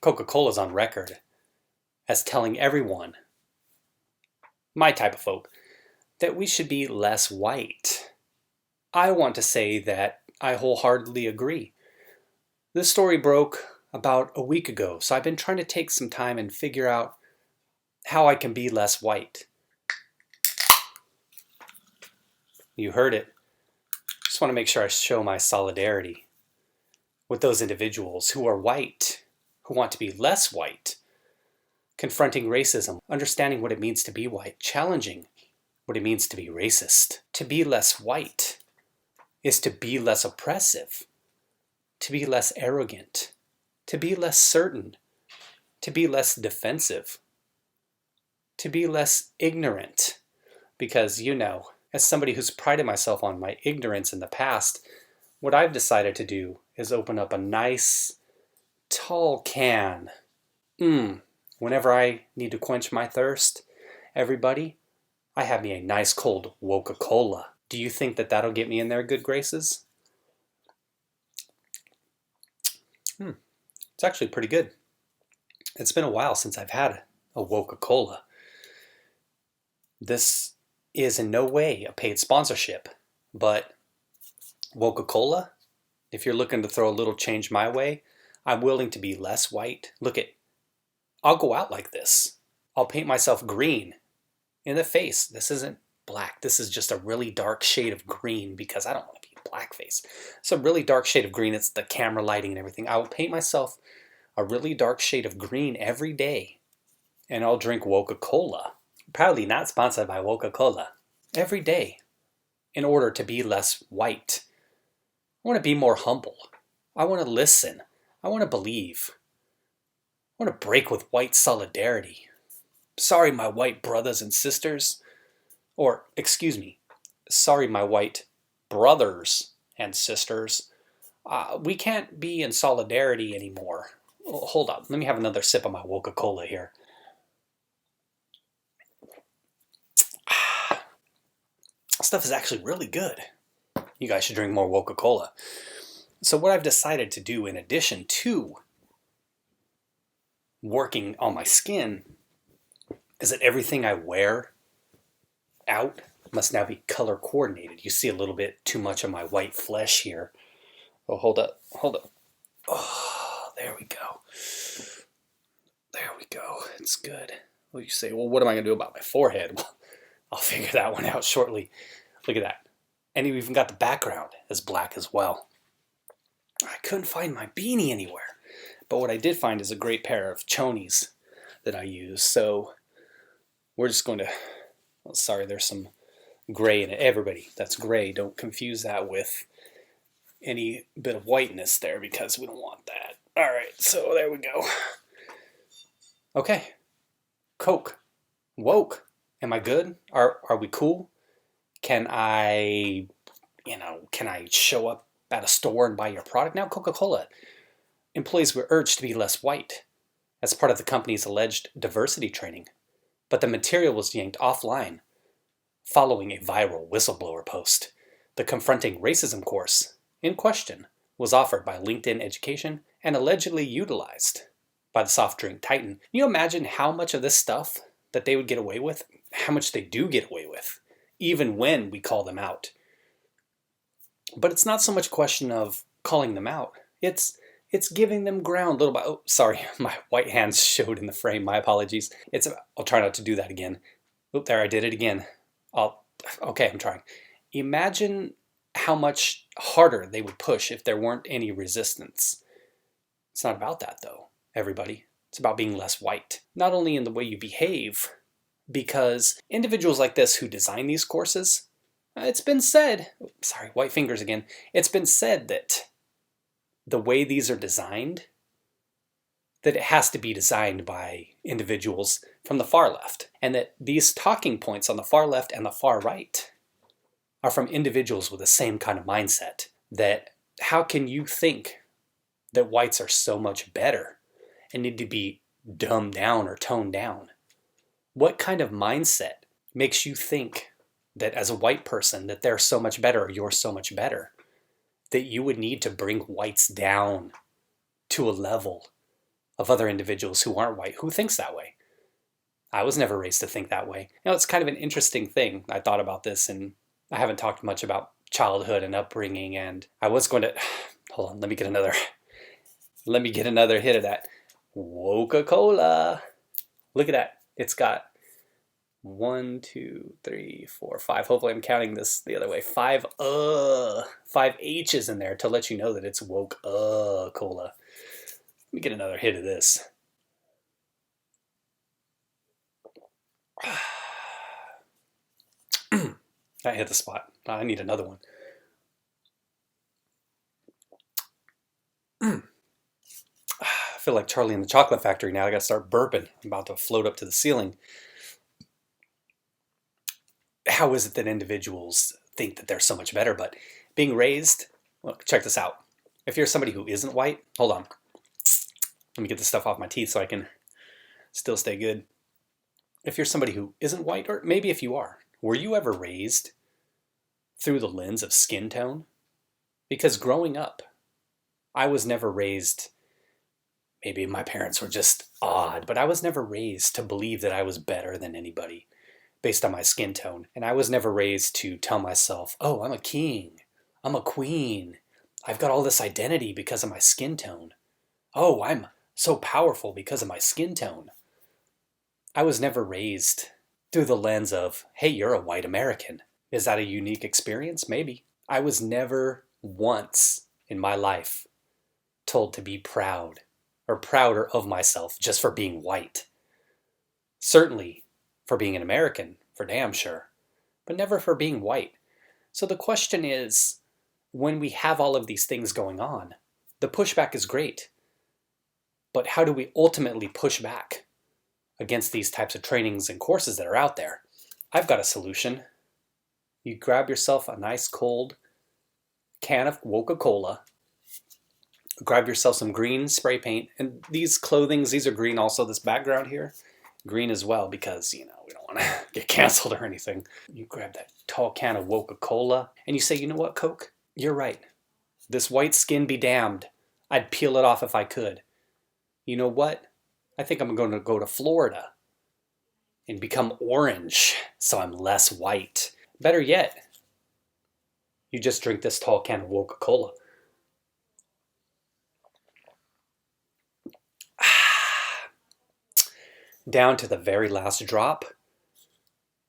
Coca Cola's on record as telling everyone, my type of folk, that we should be less white. I want to say that I wholeheartedly agree. This story broke about a week ago, so I've been trying to take some time and figure out how I can be less white. You heard it. Just want to make sure I show my solidarity with those individuals who are white, who want to be less white, confronting racism, understanding what it means to be white, challenging what it means to be racist. To be less white is to be less oppressive, to be less arrogant, to be less certain, to be less defensive, to be less ignorant. Because, as somebody who's prided myself on my ignorance in the past, what I've decided to do is open up a nice, tall can. Whenever I need to quench my thirst, everybody, I have me a nice cold Coca Cola. Do you think that that'll get me in their good graces? It's actually pretty good. It's been a while since I've had a Coca Cola. This is in no way a paid sponsorship, but Coca Cola, if you're looking to throw a little change my way, I'm willing to be less white. I'll go out like this. I'll paint myself green in the face. This isn't black. This is just a really dark shade of green because I don't want to be blackface. It's a really dark shade of green. It's the camera lighting and everything. I will paint myself a really dark shade of green every day, and I'll drink Coca Cola. Proudly not sponsored by Coca Cola. Every day, in order to be less white. I want to be more humble. I want to listen. I want to believe. I want to break with white solidarity. Sorry, my white brothers and sisters. Or, excuse me, sorry, my white brothers and sisters. We can't be in solidarity anymore. Hold on, let me have another sip of my Coca Cola here. Stuff is actually really good. You guys should drink more Coca Cola. So what I've decided to do in addition to working on my skin is that everything I wear out must now be color coordinated. You see a little bit too much of my white flesh here. Oh, hold up. Oh, there we go. It's good. Well, you say, well, what am I going to do about my forehead? Well, I'll figure that one out shortly. Look at that. And you even got the background as black as well. I couldn't find my beanie anywhere. But what I did find is a great pair of chonies that I use. So we're just going to... Oh, sorry, there's some gray in it. Everybody, that's gray. Don't confuse that with any bit of whiteness there because we don't want that. All right, so there we go. Okay. Coke. Woke. Am I good? Are we cool? Can I show up at a store and buy your product? Now, Coca Cola employees were urged to be less white as part of the company's alleged diversity training, but the material was yanked offline following a viral whistleblower post. The Confronting Racism course in question was offered by LinkedIn Education and allegedly utilized by the soft drink titan. Can you imagine how much of this stuff that they would get away with, how much they do get away with, even when we call them out? But it's not so much a question of calling them out. It's giving them ground little by... Oh, sorry, my white hands showed in the frame. My apologies. I'll try not to do that again. Oop, there, I did it again. Okay, I'm trying. Imagine how much harder they would push if there weren't any resistance. It's not about that, though, everybody. It's about being less white. Not only in the way you behave, because individuals like this who design these courses, it's been said... Sorry, white fingers again. It's been said that the way these are designed, that it has to be designed by individuals from the far left, and that these talking points on the far left and the far right are from individuals with the same kind of mindset. That how can you think that whites are so much better and need to be dumbed down or toned down? What kind of mindset makes you think that as a white person that they're so much better or you're so much better that you would need to bring whites down to a level of other individuals who aren't white who thinks that way. I was never raised to think that way. You know, it's kind of an interesting thing. I thought about this, and I haven't talked much about childhood and upbringing, and I was going to, hold on, let me get another hit of that. Coca Cola. Look at that. It's got 1, 2, 3, 4, 5. Hopefully I'm counting this the other way. 5 H's in there to let you know that it's woke cola. Let me get another hit of this. I hit the spot. I need another one. I feel like Charlie in the Chocolate Factory now. I gotta start burping. I'm about to float up to the ceiling. How is it that individuals think that they're so much better? But being raised, look, check this out. If you're somebody who isn't white, hold on. Let me get this stuff off my teeth so I can still stay good. If you're somebody who isn't white, or maybe if you are, were you ever raised through the lens of skin tone? Because growing up, I was never raised, maybe my parents were just odd, but I was never raised to believe that I was better than anybody based on my skin tone. And I was never raised to tell myself, oh, I'm a king, I'm a queen, I've got all this identity because of my skin tone. Oh, I'm so powerful because of my skin tone. I was never raised through the lens of, hey, you're a white American. Is that a unique experience? Maybe. I was never once in my life told to be proud or prouder of myself just for being white. Certainly for being an American, for damn sure, but never for being white. So the question is, when we have all of these things going on, the pushback is great, but how do we ultimately push back against these types of trainings and courses that are out there? I've got a solution. You grab yourself a nice cold can of Coca Cola, grab yourself some green spray paint, and these clothings, these are green also, this background here, green as well, because, you know, we don't want to get canceled or anything. You grab that tall can of Coca Cola, and you say, you know what, Coke? You're right. This white skin be damned. I'd peel it off if I could. You know what? I think I'm going to go to Florida and become orange so I'm less white. Better yet, you just drink this tall can of Coca Cola. Down to the very last drop,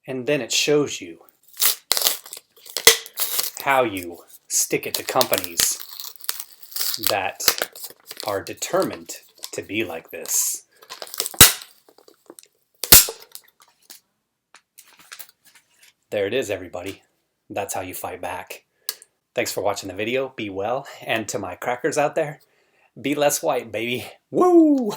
and then it shows you how you stick it to companies that are determined to be like this. There it is, everybody. That's how you fight back. Thanks for watching the video. Be well. And to my crackers out there, be less white, baby. Woo!